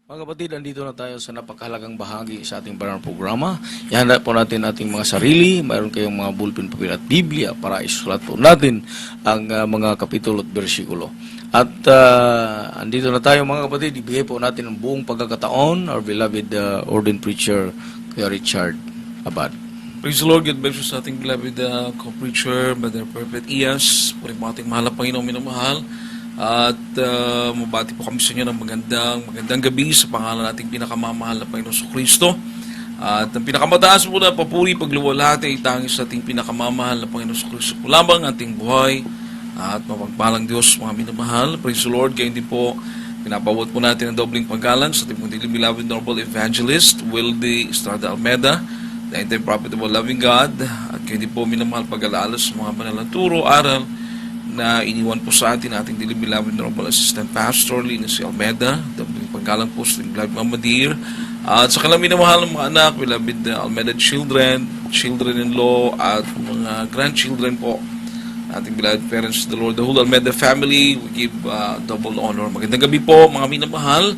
Mga kapatid, andito na tayo sa napakahalagang bahagi sa ating banal programa. Ihanda po natin ating mga sarili. Mayroon kayong mga bulpin, papel at Biblia para isulat po natin ang mga kapitulo at bersikulo. At andito na tayo mga kapatid, ibigay po natin ang buong pagkakataon, our beloved ordained preacher, Kuya Richard Abad. Praise the Lord, God bless you sa ating beloved co-preacher, Brother Prophet Ias. Puri po ating mahal na Panginoong minamahal. At mabati po kami sa inyo ng magandang gabi sa pangalan nating pinakamamahal na Panginoong Kristo. At ang pinakamataas po na papuri, pagluwalhati ay tangis sa ating pinakamamahal na Panginoong Kristo po lamang, ating buhay at mapagpalang Diyos, mga minamahal. Praise the Lord. Gayon din po, pinapawad po natin ang dobling paggalang sa ating pong beloved noble evangelist, Wildy Estrada Almeda, the entire prophet of loving God. At gayon din po, minamahal pag-alaala sa mga banal na turo, aral, na iniwan po sa atin ating beloved Noble Assistant Pastor Linus Almeda, dapat paggalang po sa beloved Mama Dear, at sa kanilang minamahal ng mga anak, beloved Almeda children, children-in-law, at mga grandchildren po, ating beloved parents, the Lord, the whole Almeda family, we give double honor. Magandang gabi po, mga minamahal,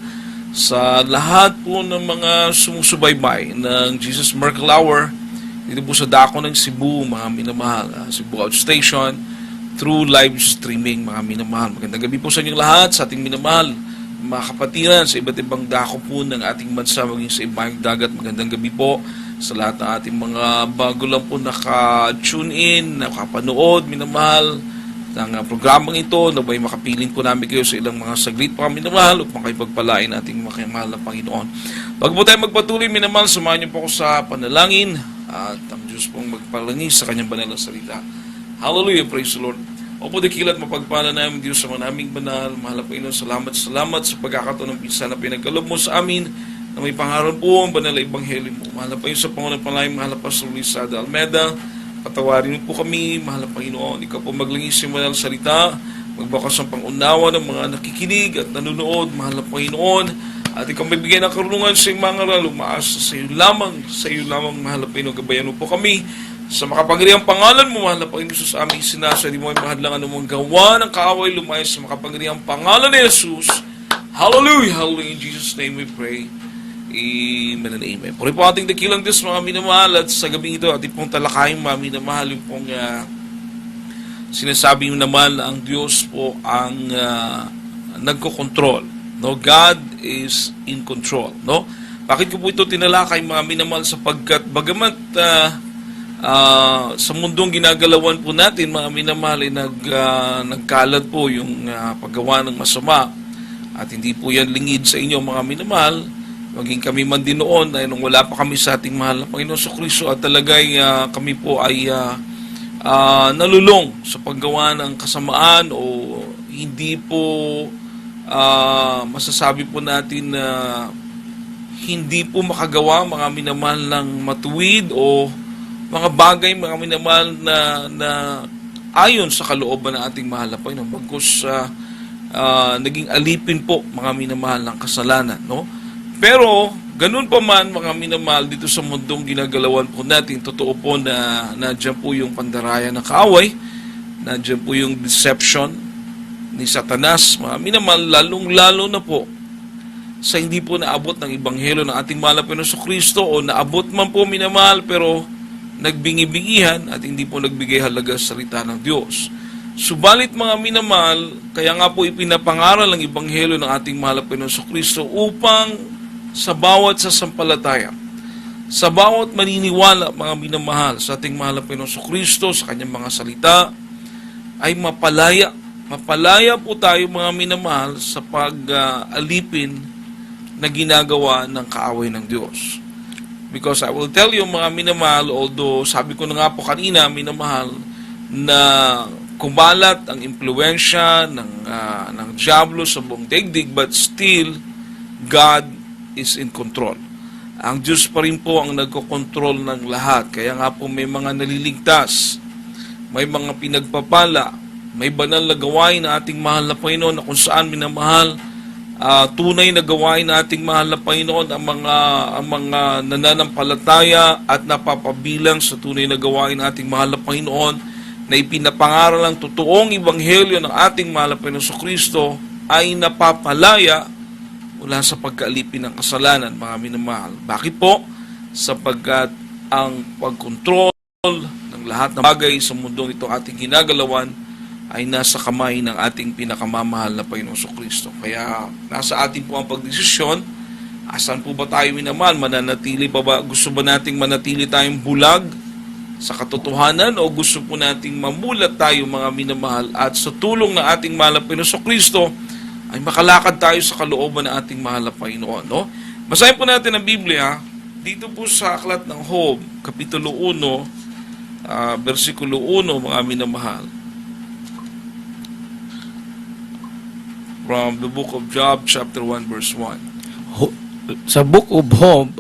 sa lahat po ng mga sumusubaybay ng Jesus Miracle Hour, dito po sa dako ng Cebu, mga minamahal, Cebu Outstation, through live streaming, mga minamahal. Magandang gabi po sa inyong lahat, sa ating minamahal, mga kapatiran sa iba't ibang dako po ng ating bansa, maging sa ibang dagat. Magandang gabi po sa lahat ng ating mga bago lang po naka-tune in, nakapanood, minamahal, ng programang ito, na ba'y makapiling po namin kayo sa ilang mga saglit pa, minamahal, upang kayo pagpalain ating makimahal na Panginoon. Bago po tayo magpatuloy, minamahal, samahan niyo po ako sa panalangin, at ang Diyos pong magpalangis sa kanyang banal na salita. Hallelujah, praise the Lord. Opo, dakilat mapagpala namin Diyos sa manaming banal. Mahal na Panginoon, salamat sa pagkakataon ng pinsan na pinagkalob mo sa amin na may pangaral po ang banal na ebanghelyo mo. Mahal na Panginoon, sa Pangunan Panlayang, mahal na Pastor Estrada Almeda, patawarin mo po kami, mahal na Panginoon. Ikaw po maglingis yung banal salita, magbakas ang pangunawa ng mga nakikinig at nanonood, mahal na Panginoon. At ikaw may bigay ng karunungan sa iyong mga ngaral, umaasa sa iyo lamang, mahal na Panginoon, gabayan mo po kami. Sa makapangyarihang pangalan mo, mahal na Panginoon Jesus, aming sinasa, di mo ay mahadlangan ng mga gawa ng kaaway lumayas sa makapangyarihang pangalan ni Jesus. Hallelujah, hallelujah. In Jesus' name we pray. Amen and amen. Puri po ating dakilang Diyos, mga minamahal, at sa gabing ito, ating pong talakayin, mga minamahal, yung pong sinasabi naman na ang Diyos po ang nagkokontrol. No? God is in control. No? Bakit ko po ito tinalakay, mga minamahal, sapagkat bagamat sa mundong ginagalawan po natin, mga minamahal, ay nagkalat po yung paggawa ng masama, at hindi po yan lingid sa inyo, mga minamahal, maging kami man din noon, ay nung wala pa kami sa ating mahal na Panginoon sa Kristo, at talagang kami po ay nalulong sa paggawa ng kasamaan, o hindi po masasabi po natin na hindi po makagawa, mga minamahal, ng matuwid o mga bagay, mga minamahal, na ayon sa kalooban ng ating mahal na Panginoon, bagkus naging alipin po, mga minamahal, ng kasalanan. No? Pero, ganun pa man, mga minamahal, dito sa mundong ginagalawan po natin, totoo po na nandiyan po yung pandaraya ng kaaway, nandiyan po yung deception ni Satanas, mga minamahal, lalong-lalo na po sa hindi po naabot ng Ebanghelyo ng ating mahal na Panginoon Kristo, o naabot man po, minamahal, pero nagbingi-bingihan at hindi po nagbigay halaga sa salita ng Diyos. Subalit, mga minamahal, kaya nga po ipinapangaral ang Ebanghelyo ng ating mahal na Panginoon Kristo upang sa bawat sasampalataya, sa bawat maniniwala, mga minamahal, sa ating mahal na Panginoon Kristo, sa kanyang mga salita, ay mapalaya. Mapalaya po tayo, mga minamahal, sa pag-alipin na ginagawa ng kaaway ng Diyos. Because I will tell you, mga minamahal, although sabi ko na nga po kanina, minamahal, na kumalat ang impluensya ng diablo sa buong daigdig, but still, God is in control. Ang Diyos pa rin po ang nagkokontrol ng lahat. Kaya nga po may mga naliligtas, may mga pinagpapala, may banal na gawain na ating mahal na Panginoon, na kung saan, minamahal, tunay na gawain na ating mahal na Panginoon ang mga nananampalataya at napapabilang sa tunay na gawain na ating mahal na Panginoon, na ipinapangaral ang totoong ebanghelyo ng ating mahal na Panginoon Kristo, ay napapalaya mula sa pagkaalipin ng kasalanan, mga minamahal. Bakit po? Sapagkat ang pagkontrol ng lahat ng bagay sa mundong ito ating ginagalawan ay nasa kamay ng ating pinakamamahal na Panginoong Kristo. Kaya nasa atin po ang pagdesisyon. Asan po ba tayo minamahal? Mananatili pa ba? Gusto ba nating manatili tayong bulag sa katotohanan o gusto po nating mamulat tayo, mga minamahal, at sa tulong ng ating mahal na Panginoong Kristo ay makalakad tayo sa kalooban ng ating mahal na Panginoon, no? Basahin po natin ang Biblia dito po sa aklat ng Job, Kapitulo 1, versikulo 1, mga minamahal. From the book of Job, chapter 1, verse 1. Sa Book of Job,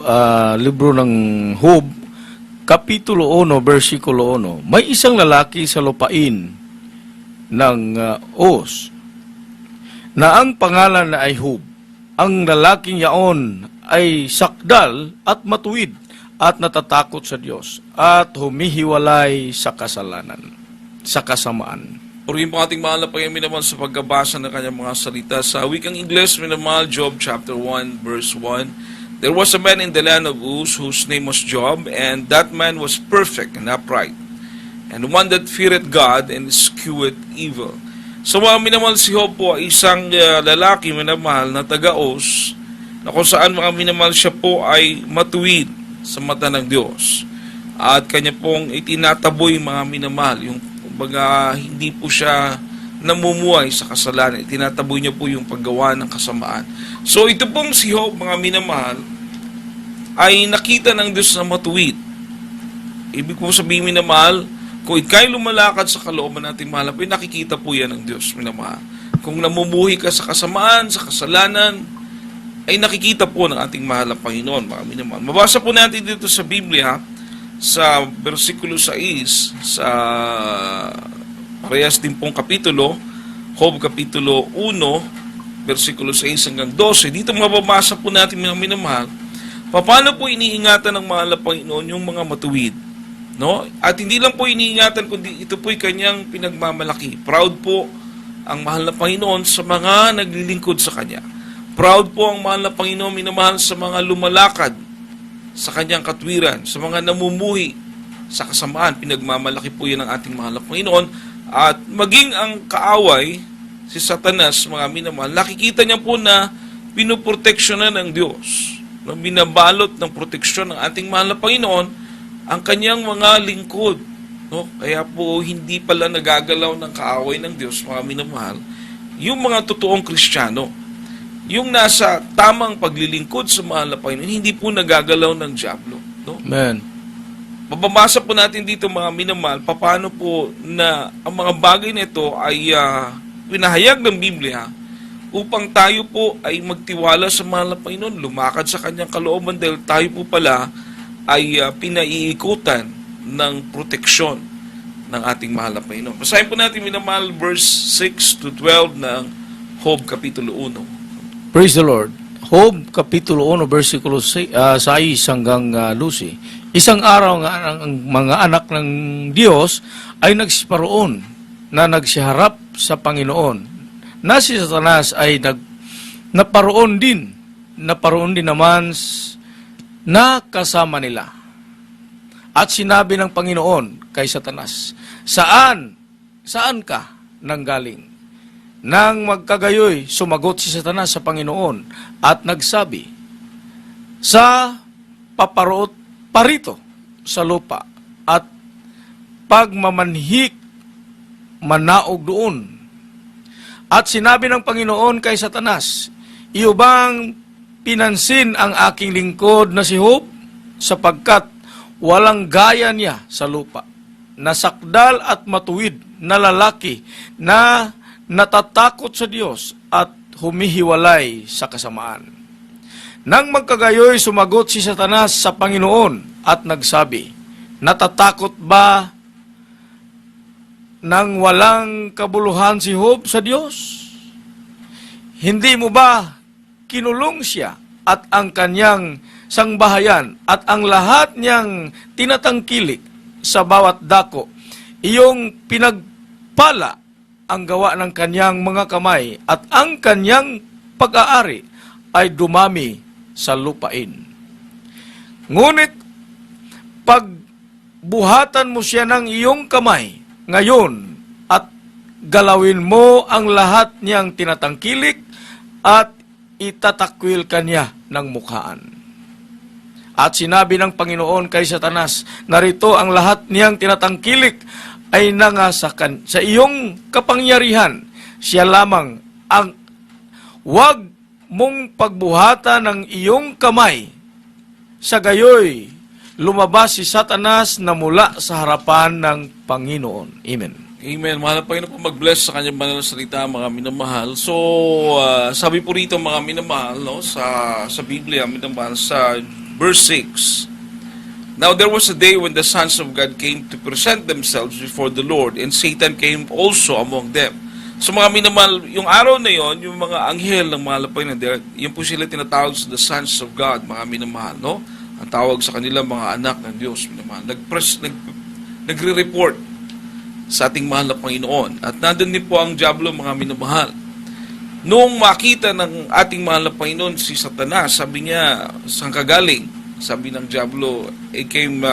libro ng Job, Kapitulo 1, versikulo 1, may isang lalaki sa lupain ng Uz na ang pangalan na ay Job. Ang lalaking yaon ay sakdal at matuwid at natatakot sa Diyos at humihiwalay sa kasalanan, sa kasamaan. Purihin po ating mahal na Panginoon naman sa pagkabasa ng kanyang mga salita. Sa wikang Ingles, minamahal, Job chapter 1, verse 1. There was a man in the land of Uz whose name was Job, and that man was perfect and upright, and one that feared God and eschewed evil. So mga minamahal, si Job po ay isang lalaki minamahal na taga-Uz, na kung saan mga minamahal siya po ay matuwid sa mata ng Diyos. At kanya pong itinataboy mga minamahal, yung kumbaga hindi po siya namumuhay sa kasalanan. Itinataboy niya po yung paggawa ng kasamaan. So ito pong si Job, mga minamahal, ay nakita ng Diyos na matuwid. Ibig po sabihin, minamahal, kung ikay lumalakad sa kalooban nating mahal, nakikita po yan ng Diyos, minamahal. Kung namumuhay ka sa kasamaan, sa kasalanan, ay nakikita po ng ating mahal na Panginoon, mga minamahal. Mabasa po natin dito sa Biblia, sa versikulo 6, sa parehas din pong kapitulo, Job kapitulo 1, versikulo 6 hanggang 12. Dito mababasa po natin, mga minamahal, paano po iniingatan ng mahal na Panginoon yung mga matuwid, no? At hindi lang po iniingatan, kundi ito po'y kanyang pinagmamalaki. Proud po ang mahal na Panginoon sa mga naglilingkod sa kanya. Proud po ang mahal na Panginoon, minamahal, sa mga lumalakad sa kanyang katwiran, sa mga namumuhi sa kasamaan. Pinagmamalaki po yan ng ating mahal na Panginoon. At maging ang kaaway, si Satanas, mga minamahal, nakikita niya po na pinuproteksyonan ng Diyos. Binabalot ng proteksyon ng ating mahal na Panginoon ang kanyang mga lingkod. No? Kaya po hindi pala nagagalaw ng kaaway ng Diyos, mga minamahal, yung mga totoong Kristiyano. Yung nasa tamang paglilingkod sa mahal na Panginoon, hindi po nagagalaw ng dyablo. No? Amen. Mababasa po natin dito, mga minamahal, paano po na ang mga bagay na ito ay pinahayag ng Biblia upang tayo po ay magtiwala sa mahal na Panginoon, lumakad sa kanyang kalooban, dahil tayo po pala ay pinaiikutan ng proteksyon ng ating mahal na Panginoon. Basahin po natin, minamahal, verse 6 to 12 ng Job kapitulo 1. Praise the Lord. Job, Kapitulo 1, versikulo 6 hanggang 12. Isang araw nga ang mga anak ng Diyos ay nagsiparoon na nagsiharap sa Panginoon. Na si Satanas ay naparoon din naman na kasama nila. At sinabi ng Panginoon kay Satanas, Saan ka nanggaling? Nang magkagayoy, sumagot si Satanas sa Panginoon at nagsabi, Sa parito sa lupa at pagmamanhik manaog doon. At sinabi ng Panginoon kay Satanas, Iyo bang pinansin ang aking lingkod na si Job? Sapagkat walang gaya niya sa lupa, nasakdal at matuwid na lalaki na natatakot sa Diyos at humihiwalay sa kasamaan. Nang magkagayoy, sumagot si Satanas sa Panginoon at nagsabi, Natatakot ba nang walang kabuluhan si Job sa Diyos? Hindi mo ba kinulong siya at ang kanyang sangbahayan at ang lahat niyang tinatangkilik sa bawat dako? Iyong pinagpala ang gawa ng kanyang mga kamay at ang kanyang pag-aari ay dumami sa lupain. Ngunit, pag buhatan mo siya ng iyong kamay ngayon at galawin mo ang lahat niyang tinatangkilik at itatakwil ka niya ng mukhaan. At sinabi ng Panginoon kay Satanas, narito ang lahat niyang tinatangkilik ay nangasakan sa iyong kapangyarihan. Siya lamang ang huwag mong pagbuhatan ng iyong kamay. Sa gayoy, lumabas si Satanas na mula sa harapan ng Panginoon. Amen. Amen. Mahal na Panginoon po mag-bless sa kanyang banal na salita, mga minamahal. So, sabi po rito, mga minamahal, no, sa Biblia, minamahal, sa verse 6, "Now there was a day when the sons of God came to present themselves before the Lord, and Satan came also among them." So, mga minamahal, yung araw na yon, yung mga anghel ng mga Panginoon, yun po sila tinatawag sa the sons of God, mga minamahal, no? Ang tawag sa kanila, mga anak ng Diyos, minamahal. Nagre-report sa ating mahal na Panginoon. At nandun din po ang Diablo, mga minamahal. Noong makita ng ating mahal na Panginoon si Satanas, sabi niya, saan ka galing? Sabi ng Diablo, it came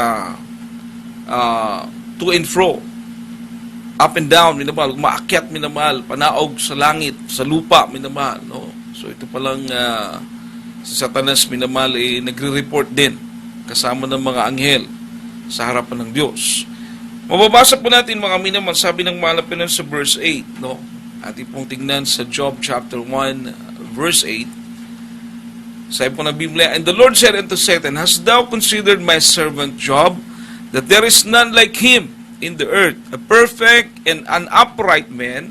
to and fro, up and down, minamahal, umaakyat, minamahal, panaog sa langit, sa lupa, minamahal. No? So ito palang si Satanas, minamahal, nagre-report din kasama ng mga anghel sa harapan ng Diyos. Mababasa po natin, mga minamahal, sabi ng mahal na Panginoon sa verse 8, no? Ating pong tingnan sa Job chapter 1, verse 8. Sabi po ng Biblia, "And the Lord said unto Satan, Hast thou considered my servant Job, that there is none like him in the earth, a perfect and an upright man,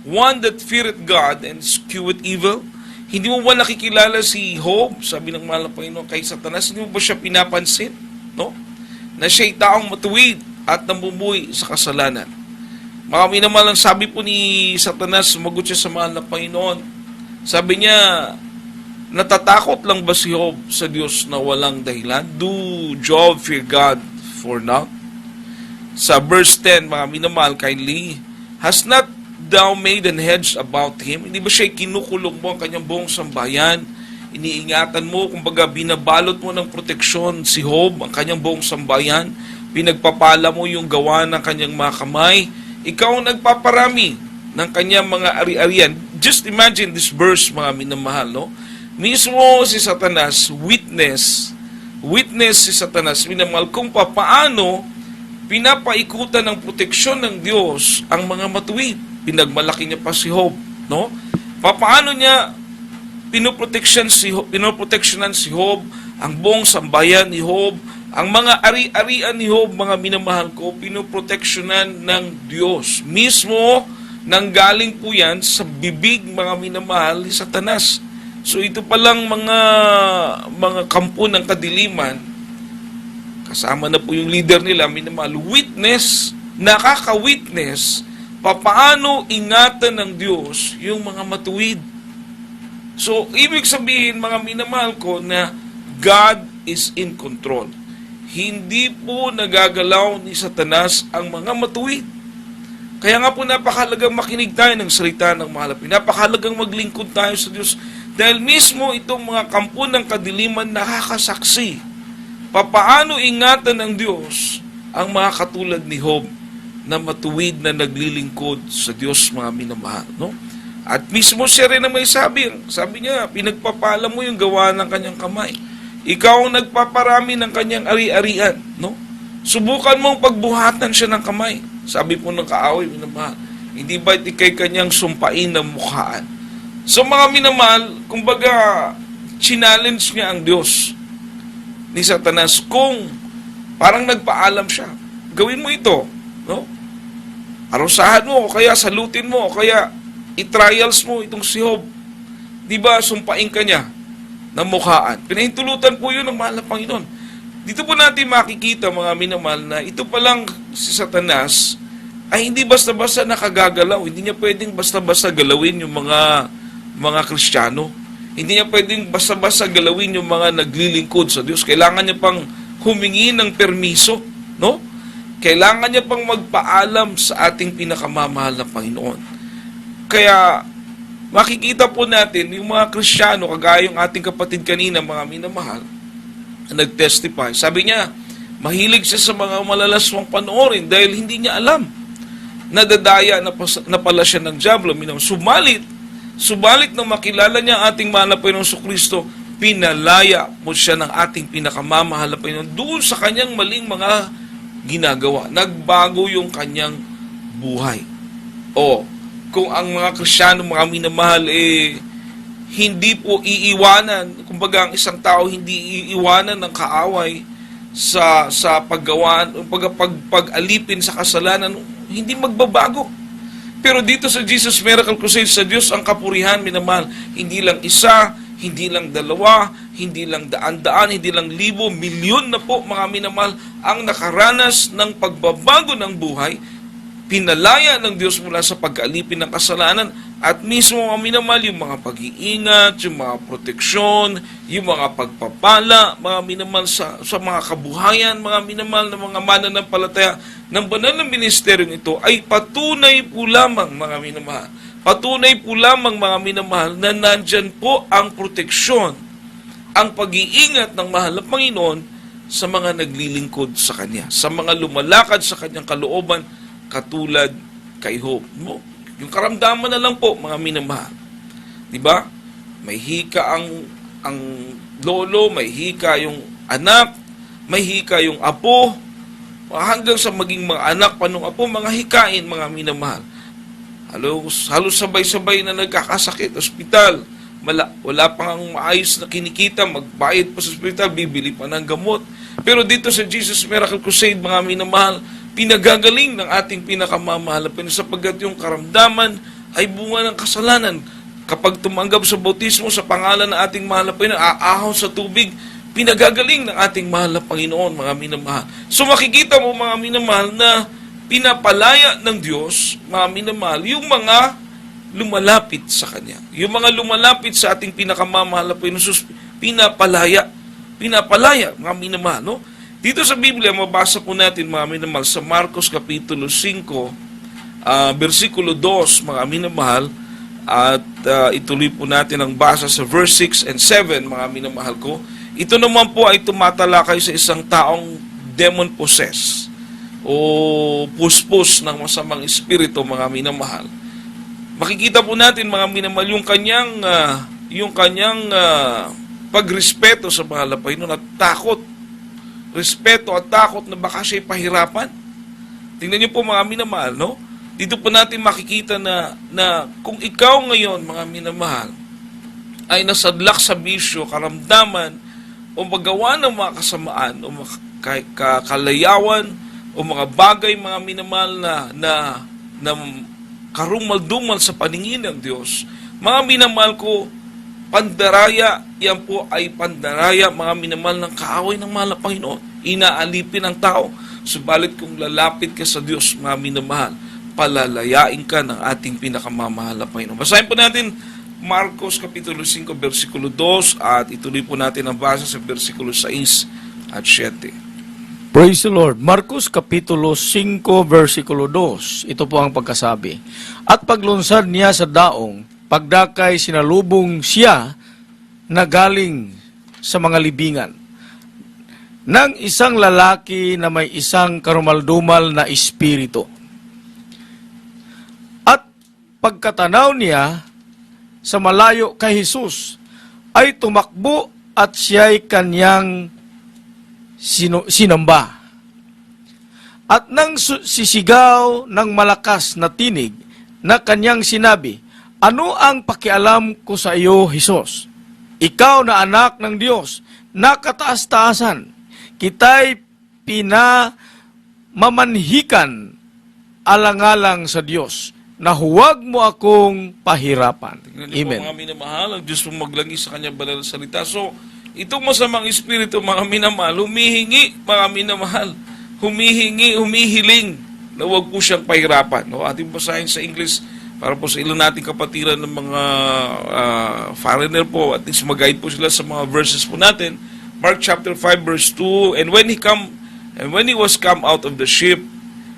one that feareth God and escheweth evil?" Hindi mo ba nakikilala si Job? Sabi ng mahal na Panginoon kay Satanas, hindi mo ba siya pinapansin? No? Na siya'y taong matuwid at namumuhay sa kasalanan. Mga minamahal, sabi po ni Satanas, sumagot siya sa mahal na Panginoon. Sabi niya, natatakot lang ba si Job sa Diyos na walang dahilan? Do Job fear God for naught? Sa verse 10, mga minamahal, kindly, "Has not thou made an hedge about him?" Hindi ba siya kinukulong mo ang kanyang buong sambayan? Iniingatan mo, kumbaga binabalot mo ng proteksyon si Job, ang kanyang buong sambayan. Pinagpapala mo yung gawa ng kanyang mga kamay. Ikaw ang nagpaparami ng kanyang mga ari-arian. Just imagine this verse, mga minamahal, no? Mismo si Satanas, witness si Satanas, minamahal, kung paano pinapaikutan ng proteksyon ng Diyos ang mga matuwid. Pinagmalaki niya pa si Job, no? Paano niya pinoproteksyonan si Job, ang buong sambayan ni Job, ang mga ari-arian ni Job, mga minamahal ko, pinoproteksyonan ng Diyos. Mismo, nanggaling po yan sa bibig, mga minamahal, ni Satanas. So ito palang mga kampo ng kadiliman, kasama na po yung leader nila, minamahal, nakaka-witness, papaano ingatan ng Diyos yung mga matuwid. So, ibig sabihin, mga minamahal ko, na God is in control. Hindi po nagagalaw ni Satanas ang mga matuwid. Kaya nga po napakahalagang makinig tayo ng salita ng mahal. Napakahalagang maglingkod tayo sa Diyos. Dahil mismo itong mga kampo ng kadiliman nakakasaksi. Papaano ingatan ng Diyos ang mga katulad ni Job na matuwid na naglilingkod sa Diyos, mga minamahal. No? At mismo siya rin na may sabi niya, pinagpapala mo yung gawa ng kanyang kamay. Ikaw ang nagpaparami ng kanyang ari-arian, no? Subukan mong pagbuhatan siya ng kamay. Sabi po ng kaaway, minamahal, hindi ba ikay kanyang sumpain ng mukhaan? So mga minamahal, kumbaga, challenge niya ang Diyos ni Satanas kung parang nagpaalam siya. Gawin mo ito, no? Arusahan mo, o kaya salutin mo, o kaya i-trials mo itong si Job. Di ba, sumpain ka niya ng mukhaan. Pinahintulutan po yun ng mahal na Panginoon. Dito po natin makikita, mga minamahal, na ito palang si Satanas ay hindi basta-basta nakagagalaw. Hindi niya pwedeng basta-basta galawin yung mga Kristiyano. Hindi niya pwedeng basta-basta galawin yung mga naglilingkod sa Diyos. Kailangan niya pang humingi ng permiso, no? Kailangan niya pang magpaalam sa ating pinakamamahal na Panginoon. Kaya, makikita po natin yung mga Kristiyano, kagaya yung ating kapatid kanina, mga minamahal, na nag-testify. Sabi niya, mahilig siya sa mga malalaswang panoorin dahil hindi niya alam. Nadadaya na pala siya ng dyablo. Subalit nang makilala niya ang ating mahal na Panginoong Kristo, pinalaya mo siya ng ating pinakamamahal na Panginoon doon sa kanyang maling mga ginagawa. Nagbago yung kanyang buhay. O, kung ang mga Kristiyano, mga minamahal, hindi po iiwanan, kumbaga ang isang tao hindi iiwanan ng kaaway sa paggawaan, pag-alipin sa kasalanan, hindi magbabago. Pero dito sa Jesus Miracle Crusade, sa Diyos ang kapurihan, minamahal, hindi lang isa, hindi lang dalawa, hindi lang daan-daan, hindi lang libo, milyon na po mga minamahal ang nakaranas ng pagbabago ng buhay, pinalaya ng Diyos mula sa pag-alipin ng kasalanan, at mismo mga minamahal, yung mga pag-iingat, yung mga proteksyon, yung mga pagpapala, mga minamahal sa mga kabuhayan, mga minamahal na mga mananampalataya ng banal na ministeryong ito ay patunay po lamang, mga minamahal. Patunay po lamang, mga minamahal, na nandyan po ang proteksyon, ang pag-iingat ng mahal na Panginoon sa mga naglilingkod sa Kanya, sa mga lumalakad sa Kanyang kalooban, katulad kay Hope. Yung karamdaman na lang po, mga minamahal. Diba? May hika ang lolo, may hika yung anak, may hika yung apo, hanggang sa maging mga anak pa nung apo, mga hikain, mga minamahal. Halos sabay-sabay na nagkakasakit, ospital, wala pang maayos na kinikita, magbayad pa sa ospital, bibili pa ng gamot. Pero dito sa Jesus Miracle Crusade, mga minamahal, pinagagaling ng ating pinakamamahal sapagkat yung karamdaman ay bunga ng kasalanan. Kapag tumanggap sa bautismo sa pangalan ng ating mahal na Panginoon, aahaw sa tubig, pinagagaling ng ating mahal na Panginoon, mga minamahal. So makikita mo, mga minamahal, na pinapalaya ng Diyos, mga minamahal, yung mga lumalapit sa Kanya. Yung mga lumalapit sa ating pinakamamahal na Panginoon, pinapalaya, mga minamahal, no? Dito sa Biblia, mabasa po natin, mga minamahal, sa Marcos Kapitulo 5, versikulo 2, mga minamahal, at ituloy po natin ang basa sa verse 6 and 7, mga minamahal ko. Ito naman po ay tumatalakay sa isang taong demon-possessed o puspos ng masamang espiritu, mga minamahal. Makikita po natin, mga minamahal, yung kanyang pagrespeto sa mahal na Panginoon at takot. Respeto at takot na baka siya'y pahirapan. Tingnan niyo po, mga minamahal, no? Dito po natin makikita na kung ikaw ngayon, mga minamahal, ay nasadlak sa bisyo, karamdaman, o magawa ng mga kasamaan, o kalayawan, o mga bagay, mga minamahal, na karumal-dumal sa paningin ng Diyos, mga minamahal ko, pandaraya, yan po ay pandaraya, mga minamahal, ng kaaway ng mahal na Panginoon. Inaalipin ang tao. Subalit kung lalapit ka sa Diyos, mga minamahal, palalayain ka ng ating pinakamamahal na Panginoon. Basahin po natin Marcos Kapitulo 5, versikulo 2, at ituloy po natin ang basa sa versikulo 6 at 7. Praise the Lord. Marcos Kapitulo 5, versikulo 2. Ito po ang pagkasabi. At paglunsad niya sa daong, pagdakay sinalubong siya na galing sa mga libingan ng isang lalaki na may isang karumaldumal na espiritu. At pagkatanaw niya sa malayo kay Jesus, ay tumakbo at siya'y kanyang sinamba. At nang sisigaw ng malakas na tinig na kanyang sinabi, "Ano ang pakialam ko sa iyo, Jesus? Ikaw na anak ng Diyos, nakataas-taasan. Kita'y pinamamanhikan alang-alang sa Diyos, na huwag mo akong pahirapan." Amen. Po, mga minamahal, ang Diyos pong maglangis sa kanyang banal na salita. So, itong masamang espiritu, mga minamahal, humihingi, mga minamahal, humihiling na huwag po siyang pahirapan. No? Ating basahin sa English para po sa ilan nating kapatiran ng mga foreigner po, at least mag-guide po sila sa mga verses po natin. Mark chapter 5 verse 2, and when he was come out of the ship,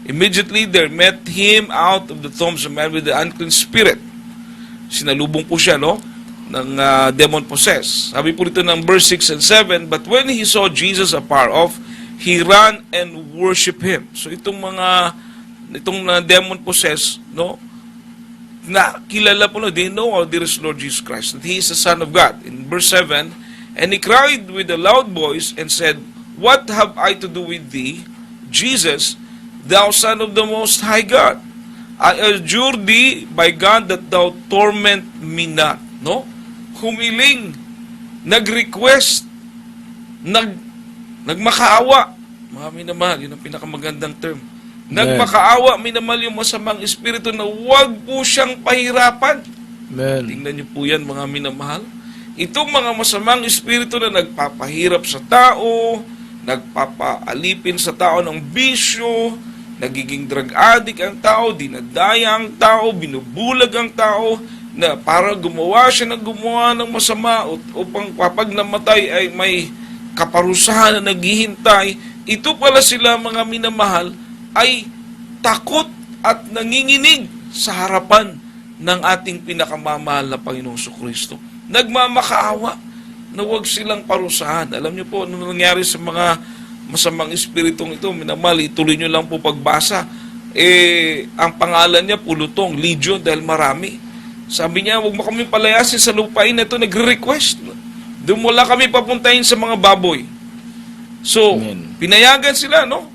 immediately there met him out of the tombs a man with the unclean spirit, sinalubong po siya, no? Ng demon possessed. Sabi po dito ng verse 6 and 7, but when he saw Jesus afar off, he ran and worshiped him. So itong demon possessed, no? Na kilala po, no? They know how there is Lord Jesus Christ, that he is the Son of God. In verse 7, and he cried with a loud voice and said, what have I to do with thee, Jesus, thou Son of the Most High God? I adjure thee by God that thou torment me not. No? Humiling, nag-request, nagmakaawa. Mga minamahal, yun ang pinakamagandang term. Nagmakaawa, minamahal yung masamang espiritu na huwag po siyang pahirapan. Amen. Tingnan niyo po yan, mga minamahal. Itong mga masamang espiritu na nagpapahirap sa tao, nagpapaalipin sa tao ng bisyo, nagiging drug addict ang tao, dinadaya ang tao, binubulag ang tao, na para gumawa siya ng gumawa ng masama upang kapag namatay ay may kaparusahan na naghihintay. Ito pala sila, mga minamahal, ay takot at nanginginig sa harapan ng ating pinakamamahal na Panginoong Kristo. Nagmamakaawa na huwag silang parusahan. Alam niyo po, ano nangyari sa mga masamang espiritong ito, minamahal, ituloy niyo lang po pagbasa. Ang pangalan niya, Pulutong, Legion, dahil marami. Sabi niya, huwag mo kami palayasin sa lupain na ito, nagre-request. Doon mo lang kami papuntahin sa mga baboy. So, Amen. pinayagan sila, no?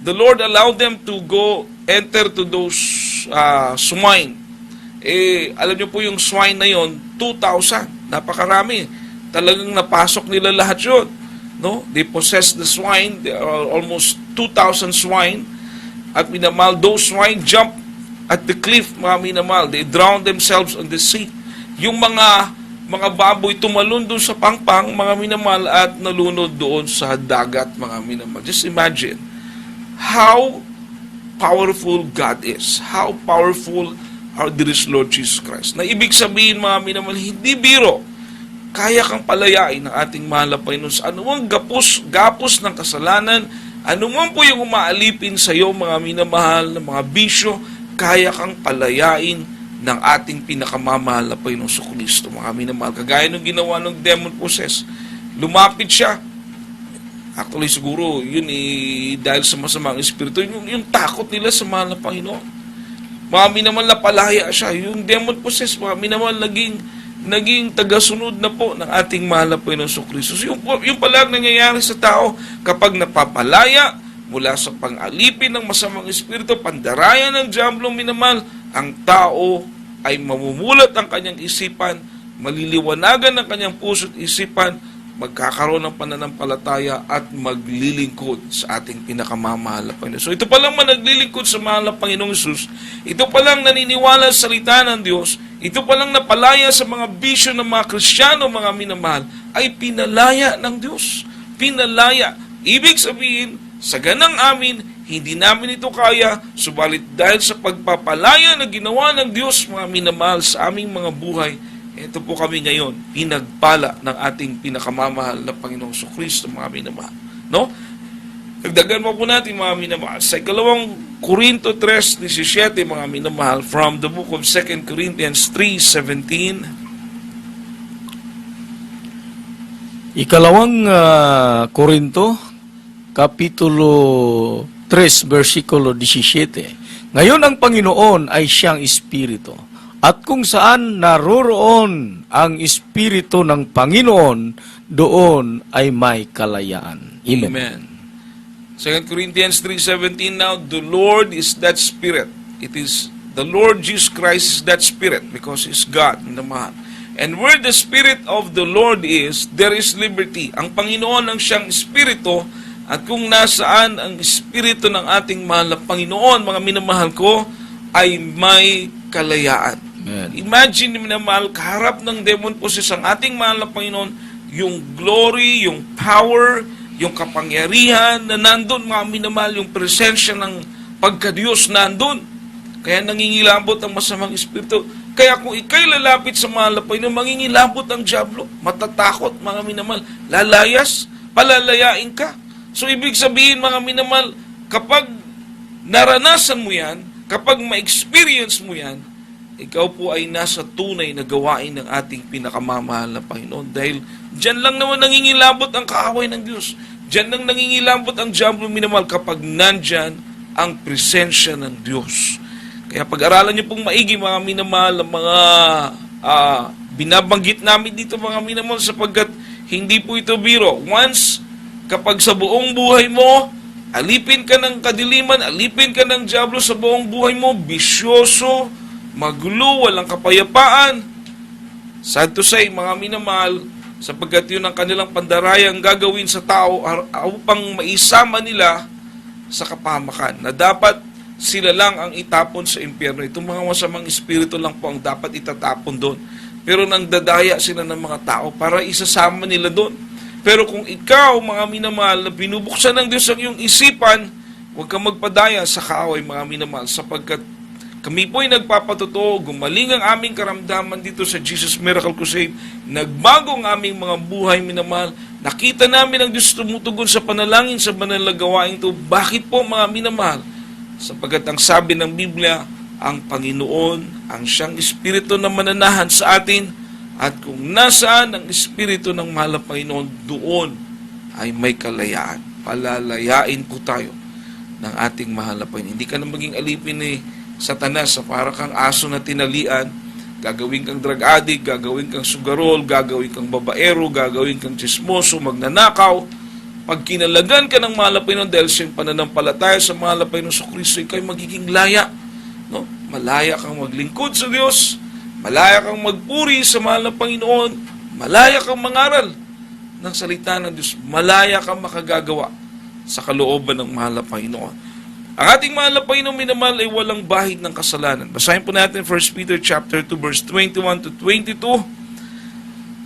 The Lord allowed them to go enter to those swine. Alam niyo po yung swine na yon, 2,000. Napakarami. Talagang napasok nila lahat yun. No? They possessed the swine. There are almost 2,000 swine. At minamahal, those swine jumped at the cliff, mga minamahal. They drowned themselves on the sea. Yung mga baboy tumalon doon sa pangpang, mga minamahal, at nalunod doon sa dagat, mga minamahal. Just imagine how powerful God is. How powerful our dear Lord Jesus Christ. Na ibig sabihin, mga minamahal, hindi biro. Kaya kang palayain ng ating mahal na Panginoon sa anumang gapos ng kasalanan, anuman po yung umaalipin sa iyo, mga minamahal, na mga bisyo, kaya kang palayain ng ating pinakamamahal na Panginoong Kristo, mga minamahal. Kagaya ng ginawa ng demon possessed. Lumapit siya. Actually, siguro, yun dahil sa masamang espiritu, yung takot nila sa mahal na Panginoon. Mga minamahal, napalaya siya. Yung demon possessed, mga minamahal, naging tagasunod na po ng ating mahal na Panginoong Kristo. So, yung pala ang nangyayari sa tao kapag napapalaya mula sa pang-alipin ng masamang espiritu, pandarayan ng diablong minamahal, ang tao ay mamumulat ang kanyang isipan, maliliwanagan ng kanyang puso't isipan, magkakaroon ng pananampalataya at maglilingkod sa ating pinakamamahal na Panginoon. So ito palang naglilingkod sa mahal na Panginoong Hesus, ito palang naniniwala sa salita ng Diyos, ito palang napalaya sa mga bisyo ng mga Kristiyano, mga minamahal, ay pinalaya ng Diyos. Pinalaya. Ibig sabihin, sa ganang amin, hindi namin ito kaya, subalit dahil sa pagpapalaya na ginawa ng Diyos, mga minamahal, sa aming mga buhay, ito po kami ngayon, pinagpala ng ating pinakamamahal na Panginoong Kristo, mga minamahal. No? Dagdagan mo po natin, mga minamahal, sa 2 Korinto 3:17, mga minamahal, from the book of 2 Corinthians 3:17. Ikalawang Korinto, Kapitulo 3, versikulo 17. Ngayon ang Panginoon ay siyang Espiritu. At kung saan naroroon ang Espiritu ng Panginoon, doon ay may kalayaan. Amen. Amen. 2 Corinthians 3:17, now the Lord is that Spirit. It is the Lord Jesus Christ is that Spirit because He's God, minamahal. And where the Spirit of the Lord is, there is liberty. Ang Panginoon ang siyang Espiritu, at kung nasaan ang Espiritu ng ating mahal na Panginoon, mga minamahal ko, ay may kalayaan. Amen. Imagine, minamahal, kaharap ng demon possessed ang ating mahal na Panginoon, yung glory, yung power, yung kapangyarihan na nandun, mga minamahal, yung presensya ng pagka-Diyos nandun. Kaya nangingilabot ang masamang espiritu. Kaya kung ikay lalapit sa mahal na Panginoon, mangingilabot ang diablo, matatakot, mga minamahal, lalayas, palalayain ka. So, ibig sabihin, mga minamahal, kapag naranasan mo yan, kapag ma-experience mo yan, ikaw po ay nasa tunay na gawain ng ating pinakamamahal na Panginoon. Dahil dyan lang naman nangingilabot ang kaaway ng Diyos. Dyan lang nangingilabot ang diablo, minamahal, kapag nandyan ang presensya ng Diyos. Kaya pag-aralan niyo pong maigi, mga minamahal, ang mga binabanggit namin dito, mga minamahal, sapagkat hindi po ito biro. Once, kapag sa buong buhay mo, alipin ka ng kadiliman, alipin ka ng diablo sa buong buhay mo, bisyoso, magulo, walang kapayapaan. Sad to say, mga minamahal, sapagkat yun ang kanilang pandarayang gagawin sa tao upang maisama nila sa kapahamakan, na dapat sila lang ang itapon sa impyerno. Itong mga masamang espiritu lang po ang dapat itatapon doon. Pero nang dadaya sila ng mga tao para isasama nila doon. Pero kung ikaw, mga minamahal, na binubuksan ng Diyos ang iyong isipan, huwag kang magpadaya sa kaaway, mga minamahal, sapagkat kami po ay nagpapatotoo, gumaling ang aming karamdaman dito sa Jesus Miracle Crusade, nagbago ang aming mga buhay, minamahal, nakita namin ang Diyos tumutugon sa panalangin sa banal na gawain ito. Bakit po, mga minamahal? Sapagkat ang sabi ng Biblia, ang Panginoon, ang siyang Espiritu na mananahan sa atin, at kung nasaan ang Espiritu ng mahal na Panginoon, doon ay may kalayaan. Palalayain po tayo ng ating mahal na Panginoon. Hindi ka na maging alipin ni Satanas sa para kang aso na tinalian, gagawin kang drug addict, gagawin kang sugarol, gagawin kang babaero, gagawin kang chismoso, magnanakaw. Pag kinalagan ka ng mahal na Panginoon dahil siyang pananampalataya sa mahal na Panginoon sa Kristo, ikaw'y magiging laya. No? Malaya kang maglingkod sa Diyos, malaya kang magpuri sa mahal na Panginoon, malaya kang mangaral ng salita ng Diyos, malaya kang makagagawa sa kalooban ng mahal na Panginoon. Ang ating mahal na Panginoon, minamahal, ay walang bahid ng kasalanan. Basahin po natin 1 Peter chapter 2 verse 21 to 22.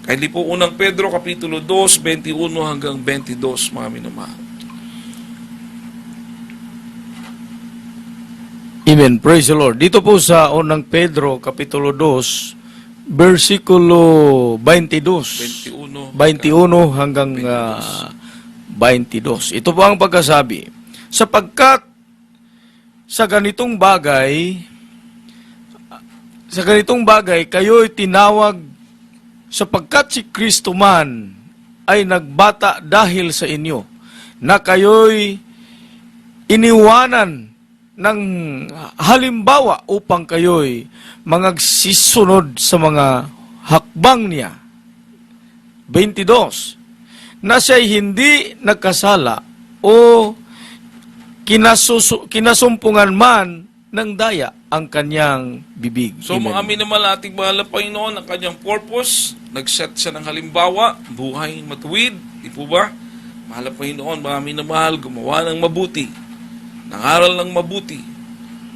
Kahit po unang Pedro, Kapitulo 2, 21 hanggang 22, mga minamahal. Amen. Praise the Lord. Dito po sa unang Pedro, Kapitulo 2, versikulo 22. 21 hanggang 22. Ito po ang pagkasabi. Sapagkat sa ganitong bagay, kayo'y tinawag sapagkat si Kristo man ay nagbata dahil sa inyo, na kayo'y iniwanan ng halimbawa upang kayo'y mangagsisunod sa mga hakbang niya. 22. Na siya'y hindi nagkasala o kinasumpungan man ng daya ang kanyang bibig. So Amen. mga minamahal, ating mahal na Panginoon, ang kanyang purpose, nag-set siya ng halimbawa, buhay matuwid, di po ba? Mahal na Panginoon, mga minamahal, gumawa ng mabuti, nangaral ng mabuti,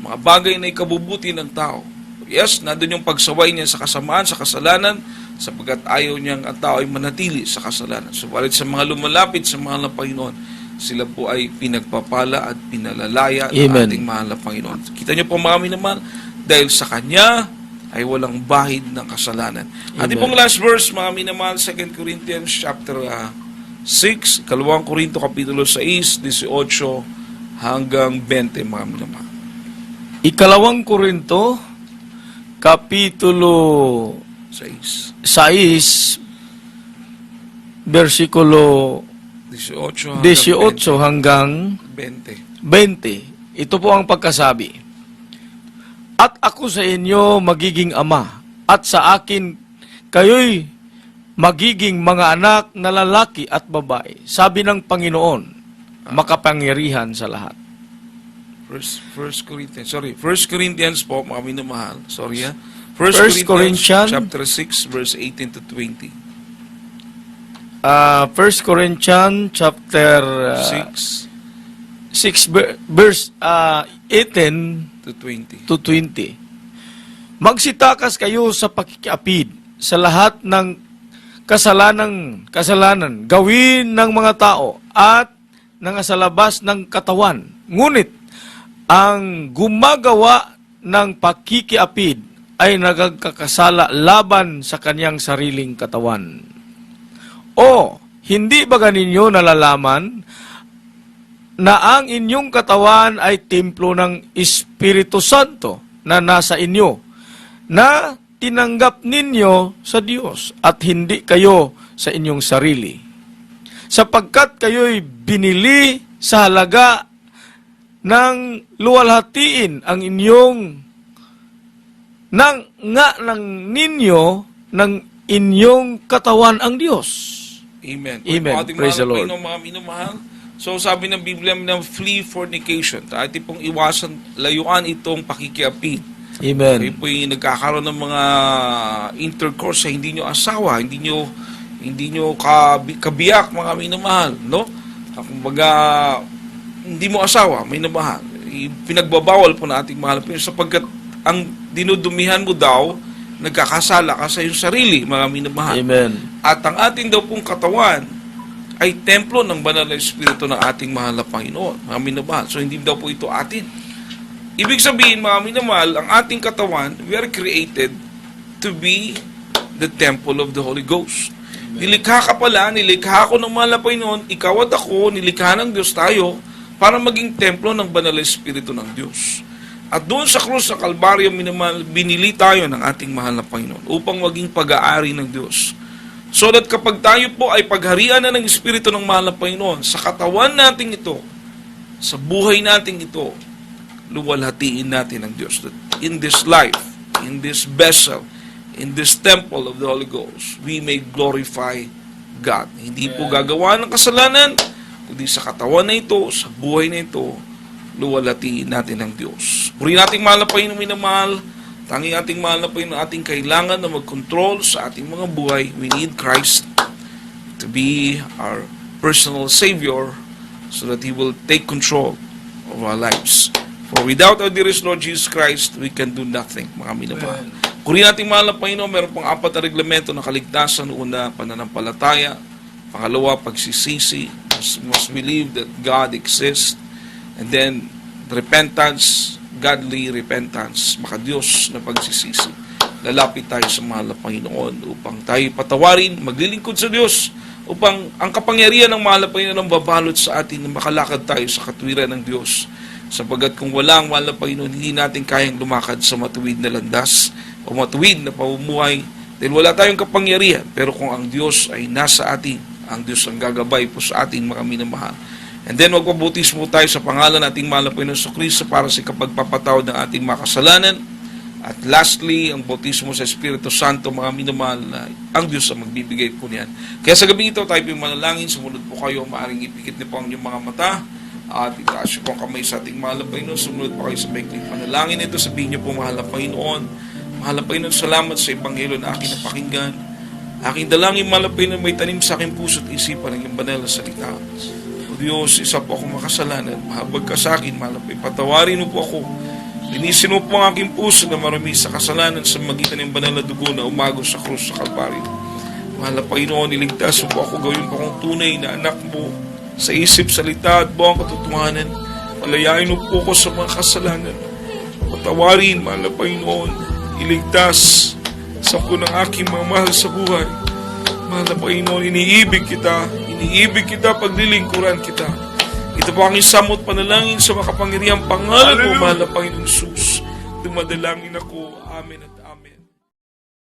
mga bagay na ikabubuti ng tao. Yes, nandun yung pagsaway niya sa kasamaan, sa kasalanan, sapagkat ayaw niyang ang tao ay manatili sa kasalanan. Subalit sa mga lumalapit sa mahal na Panginoon, sila po ay pinagpapala at pinalalaya ng Amen. ating mahal na Panginoon. Kita niyo po, mga minamahal, dahil sa Kanya ay walang bahid ng kasalanan. Ating pong last verse, mga minamahal, 2 Corinthians chapter 6, 2 Korinto Kapitulo 6, 18 hanggang 20, mga minamahal. Ikalawang Korinto, Kapitulo 6, versikulo 18 hanggang 20. 20. Ito po ang pagkasabi. At ako sa inyo magiging ama, at sa akin kayo'y magiging mga anak na lalaki at babae. Sabi ng Panginoon, makapangyarihan sa lahat. 1 Corinthians po, mga minamahal. Sorry, 1 Corinthians chapter 6, verse 18 to 20. 1 Corinthians chapter 6 verse 18 to 20. to 20. Magsitakas kayo sa pakikiapid sa lahat ng kasalanan gawin ng mga tao at sa labas ng katawan. Ngunit ang gumagawa ng pakikiapid ay nagkakasala laban sa kanyang sariling katawan. O, hindi ba ganinyo nalalaman na ang inyong katawan ay templo ng Espiritu Santo na nasa inyo, na tinanggap ninyo sa Diyos at hindi kayo sa inyong sarili. Sapagkat kayo'y binili sa halaga ng luwalhatiin ang inyong ng ninyo ng inyong katawan ang Diyos. Amen. Amen. Ating Praise the mahal Lord. Panginoon, mga minamahal. So sabi ng Biblia na flee fornication. Tayo pong iwasan, layuan itong pakikiapid. Amen. Kayo po'y nagkakaroon ng mga intercourse sa hindi nyo asawa, hindi nyo kabiyak, mga minamahal, no? Kumbaga, hindi mo asawa, minamahal. Pinagbabawal po na ating mahal po sapagkat ang dinudumihan mo daw, nagkakasala ka sa iyong sarili, mga minamahal. Amen. At ang ating daw pong katawan ay templo ng banal na Espiritu ng ating mahal na Panginoon, mga minamahal. So, hindi daw po ito atin. Ibig sabihin, mga minamahal, ang ating katawan, we are created to be the temple of the Holy Ghost. Nilikha ka pala, nilikha ako ng mahal na Panginoon, ikaw at ako, nilikha ng Diyos tayo para maging templo ng banal na Espiritu ng Diyos. At doon sa krus sa Kalbaryo, minamahal, binili tayo ng ating mahal na Panginoon upang maging pag-aari ng Diyos. So that kapag tayo po ay pagharian na ng Espiritu ng mahal na Panginoon, sa katawan natin ito, sa buhay natin ito, luwalhatiin natin ang Diyos. That in this life, in this vessel, in this temple of the Holy Ghost, we may glorify God. Hindi po gagawa ng kasalanan, kundi sa katawan na ito, sa buhay na ito, luwalhatiin natin ang Diyos. Puri nating mahal na Panginoon, minamahal, tanging ating mahal na Panginoon, ating kailangan na mag-control sa ating mga buhay. We need Christ to be our personal Savior so that He will take control of our lives. For without our dearest Lord Jesus Christ, we can do nothing, mga minamahal. Kung rin natin mahal na Panginoon, meron pang 4 na reglamento na kaligtasan. Una, pananampalataya. Pangalawa, pagsisisi. Must believe that God exists. And then, repentance, godly repentance, maka-Diyos na pagsisisi. Lalapit tayo sa mahal na Panginoon upang tayo patawarin, maglilingkod sa Diyos, upang ang kapangyarihan ng mahal na Panginoon ang babalot sa atin na makalakad tayo sa katwiran ng Diyos. Sapagat kung wala ang mahal na Panginoon, hindi natin kayang lumakad sa matuwid na landas o matuwid na pamumuhay dahil wala tayong kapangyarihan. Pero kung ang Diyos ay nasa atin, ang Diyos ang gagabay po sa ating mga minamahal. And then magpabautismo tayo sa pangalan nating mahal na Panginoon sa Kristo para sa kapagpapatawad ng ating mga kasalanan. At lastly, ang bautismo sa Espiritu Santo, mga minamahal, na ang Diyos ang magbibigay po niyan. Kaya sa gabi ito, tayo po manalangin, sumunod po kayo, maaaring ipikit niyo po ang inyong mga mata, at itaas niyo po ang kamay sa ating mahal na Panginoon, sumunod po kayo sa maikling panalangin ito, sabihin niyo po, mahal na Panginoon, salamat sa Ebanghelyo na aking napakinggan. Aking dalangin, mahal na Panginoon, may tanim sa aking puso at isipan ng iyong banal na salita. O Diyos, isa po ako makasalanan, mahabag ka sa akin, mahal na Panginoon, patawarin mo po ako. Linisin mo po ang aking puso na marami sa kasalanan sa magitan ng banal na dugo na umagos sa krus sa Kalbaryo. Mahal na Panginoon, iligtas mo po ako, gawin po akong tunay na anak mo sa isip, salita at buong katotohanan. Palayain mo po ako sa mga kasalanan. Patawarin, mahal na Panginoon, iligtas sa po ng aking mga mahal sa buhay. Mahal na Panginoon, iniibig kita, paglilingkuran kita. Ito po ang isamot panalangin sa makapangyarihang pangalan mo, mahal na Panginoon Jesus. Dumadalangin ako. Amen at